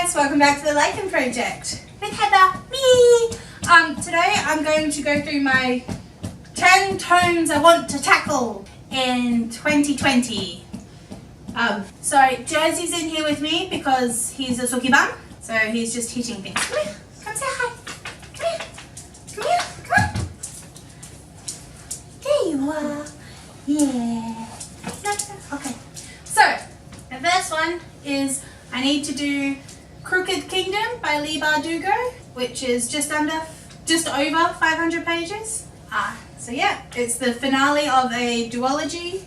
guys, welcome back to the Lycan project with Heather, me. Today I'm going to go through my 10 tomes I want to tackle in 2020. So Jersey's in here with me because he's a suki bum, so he's just hitting things. Come here, come say hi. Come here, come here, come on. There you are. Yeah. Okay. So the first one is I need to do Crooked Kingdom by Leigh Bardugo, which is just over 500 pages. So yeah, it's the finale of a duology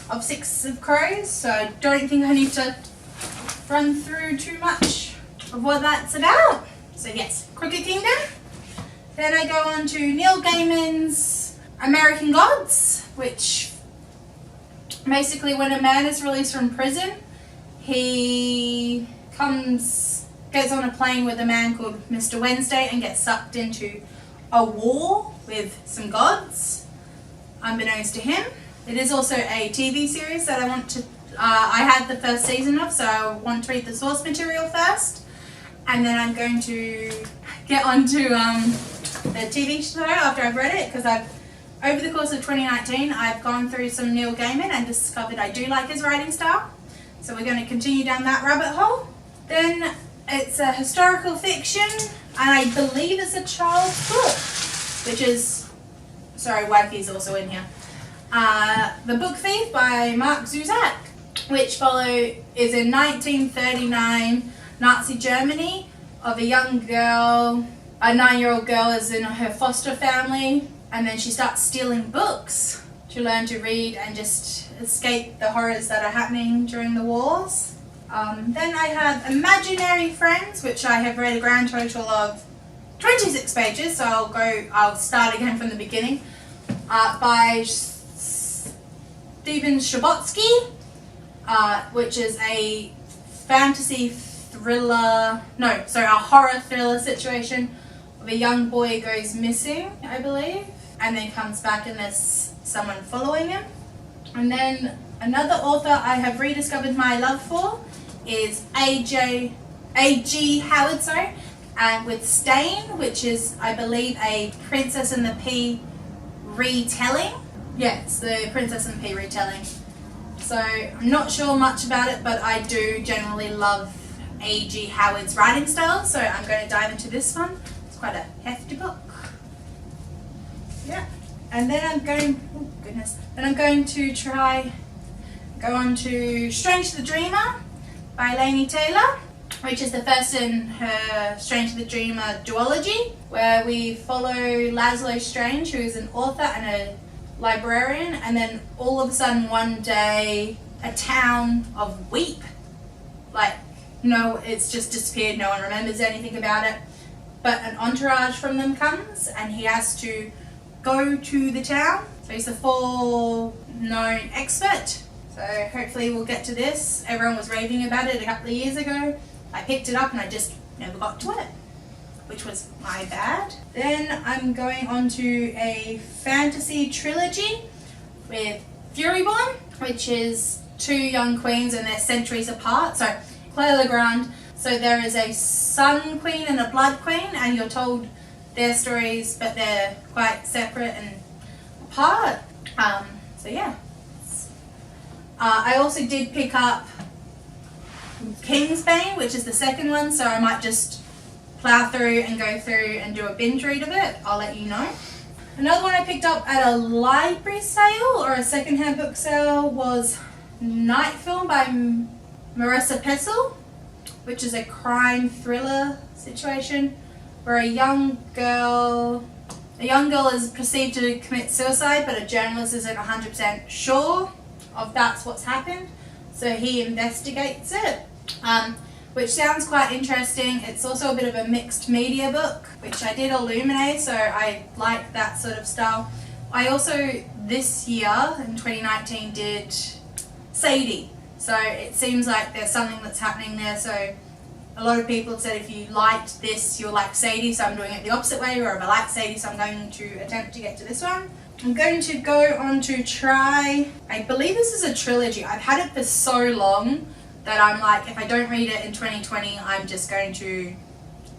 of Six of Crows, so I don't think I need to run through too much of what that's about. So yes, Crooked Kingdom. Then I go on to Neil Gaiman's American Gods, which basically when a man is released from prison, he gets on a plane with a man called Mr. Wednesday and gets sucked into a war with some gods, unbeknownst to him. It is also a TV series that I had the first season of, so I want to read the source material first, and then I'm going to get onto the TV show after I've read it, because over the course of 2019, I've gone through some Neil Gaiman and discovered I do like his writing style. So we're going to continue down that rabbit hole. Then it's a historical fiction, and I believe it's a child's book, which is, sorry, Wifey's also in here. The Book Thief by Mark Zuzak, which is in 1939 Nazi Germany of a young girl, a 9-year-old girl is in her foster family, and then she starts stealing books to learn to read and just escape the horrors that are happening during the wars. Then I have Imaginary Friends, which I have read a grand total of 26 pages, so I'll start again from the beginning, by Stephen Chbosky, which is a horror thriller situation of a young boy goes missing, I believe, and then comes back and there's someone following him. And then another author I have rediscovered my love for is A.G. Howard, and with Stain, which is, I believe, a Princess and the Pea retelling. Yeah, it's the Princess and the Pea retelling. So I'm not sure much about it, but I do generally love A.G. Howard's writing style, so I'm going to dive into this one. It's quite a hefty book. Yeah. And then I'm going to go on to Strange the Dreamer by Laini Taylor, which is the first in her Strange the Dreamer duology, where we follow Laszlo Strange, who is an author and a librarian, and then all of a sudden one day a town of Weep, it's just disappeared, no one remembers anything about it, but an entourage from them comes and he has to go to the town. So he's the known expert. So hopefully we'll get to this. Everyone was raving about it a couple of years ago. I picked it up and I just never got to it, which was my bad. Then I'm going on to a fantasy trilogy with Furyborn, which is two young queens and they're centuries apart. So Claire Legrand. So there is a sun queen and a blood queen, and you're told their stories, but they're quite separate and apart. So yeah. I also did pick up Kingsbane, which is the second one, so I might just plow through and go through and do a binge read of it. I'll let you know. Another one I picked up at a library sale or a secondhand book sale was Nightfall by Marissa Pessel, which is a crime thriller situation where a young girl is perceived to commit suicide, but a journalist isn't 100% sure of that's what's happened, so he investigates it, which sounds quite interesting. It's also a bit of a mixed media book, which I did Illuminate, so I like that sort of style. I also this year in 2019 did Sadie, so it seems like there's something that's happening there. So a lot of people have said if you liked this, you'll like Sadie, so I'm doing it the opposite way, or if I like Sadie, so I'm going to attempt to get to this one. I'm going to go on to try, I believe this is a trilogy. I've had it for so long that I'm like, if I don't read it in 2020, I'm just going to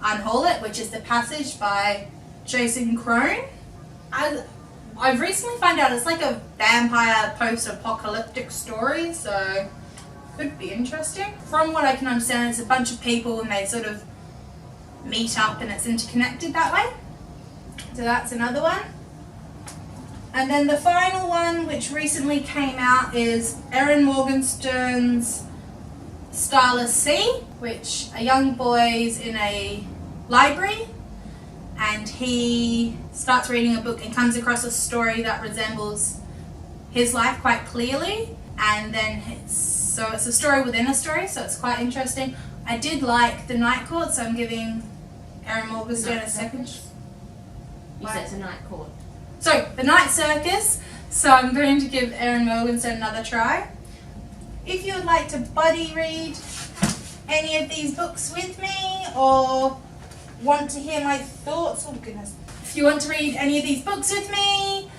unhaul it, which is The Passage by Jason Crone. I've recently found out it's like a vampire post-apocalyptic story, so could be interesting. From what I can understand, it's a bunch of people and they sort of meet up and it's interconnected that way. So that's another one. And then the final one, which recently came out, is Erin Morgenstern's Starless Sea, which a young boy's in a library and he starts reading a book and comes across a story that resembles his life quite clearly, and then it's a story within a story, so it's quite interesting. I did like The Night Court, so I'm giving Erin Morgenstern a second. You said it's a night court. So, The Night Circus, so I'm going to give Erin Morgenstern another try. If you would like to buddy read any of these books with me, or want to hear my thoughts, oh goodness. If you want to read any of these books with me,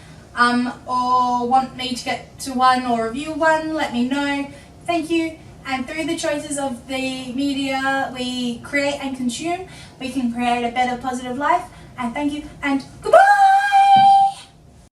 or want me to get to one or review one, let me know. Thank you. And through the choices of the media we create and consume, we can create a better, positive life. And thank you, and goodbye!